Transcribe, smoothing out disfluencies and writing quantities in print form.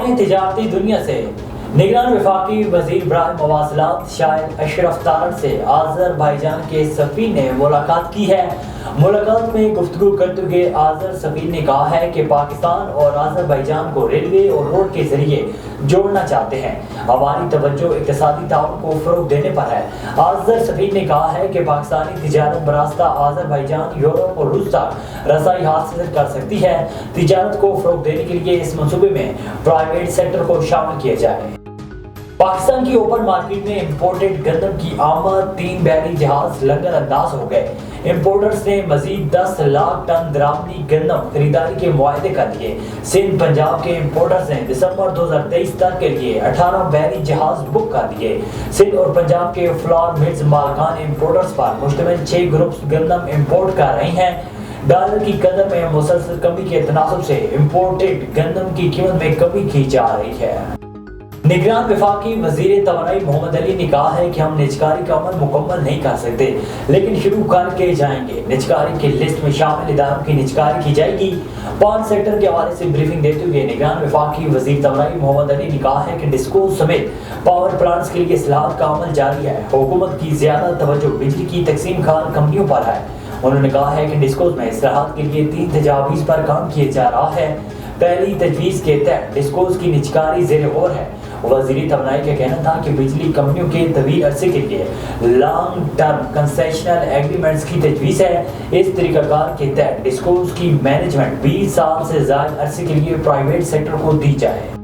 خبریں تجارتی دنیا سے۔ نگران وفاقی وزیر براہ مواصلات شاہد اشرف تارڑ سے آذربائیجان کے سفیر نے ملاقات کی ہے۔ ملاقات میں گفتگو کرتے ہوئے آذر سفیر نے کہا ہے کہ پاکستان اور آذربائیجان کو ریلوے اور روڈ کے ذریعے جوڑنا چاہتے ہیں۔ ہماری توجہ اقتصادی تعاون کو فروغ دینے پر ہے۔ آذر سفیر نے کہا ہے کہ پاکستانی تجارت براستہ آذربائیجان یورپ اور روس تک رسائی حاصل کر سکتی ہے۔ تجارت کو فروغ دینے کے لیے اس منصوبے میں پرائیویٹ سیکٹر کو شامل کیا جائے۔ پاکستان کی اوپن مارکیٹ میں امپورٹڈ گندم کی آمد 3 بحری جہاز لنگر انداز ہو گئے۔ امپورٹرز نے مزید 10 لاکھ ٹن درآمدی گندم خریداری کے معاہدے کر لیے۔ سندھ پنجاب کے امپورٹرز نے دسمبر 2023 تک کے لیے 18 بحری جہاز بک کر دیے۔ سندھ اور پنجاب کے فلاور ملز مالکان امپورٹرز پر مشتمل 6 گروپس گندم امپورٹ کر رہی ہیں۔ ڈالر کی قدر میں مسلسل کمی کے تناسب سے امپورٹڈ گندم کی قیمت میں کمی کی جا رہی ہے۔ نگران وفاقی وزیر توانائی محمد علی نے کہا ہے کہ ہم نجکاری کا عمل مکمل نہیں کر سکتے لیکن شروع کر کے جائیں گے۔ نجکاری کی لسٹ میں شامل اداروں کی نجکاری کی جائے گی۔ پاور سیکٹر کے حوالے سے بریفنگ دیتے ہوئے نگران وفاقی وزیر توانائی محمد علی نے کہا ہے کہ ڈسکوز سمیت پاور پلانٹس کے لیے اصلاحات کا عمل جاری ہے۔ حکومت کی زیادہ توجہ بجلی کی تقسیم کار کمپنیوں پر ہے۔ انہوں نے کہا ہے کہ ڈسکوز میں اصلاحات کے لیے 3 تجاویز پر کام کیا جا رہا ہے۔ پہلی تجویز کے تحت ڈسکوز کی نجکاری زیر غور ہے۔ وزیر توانائی کا کہنا تھا کہ بجلی کمپنیوں کے طویل عرصے کے لیے لانگ ٹرم کنسیشنل ایگریمنٹس کی تجویز ہے۔ اس طریقہ کار کے تحت ڈسکوز کی مینجمنٹ 20 سال سے زائد عرصے کے لیے پرائیویٹ سیکٹر کو دی جائے۔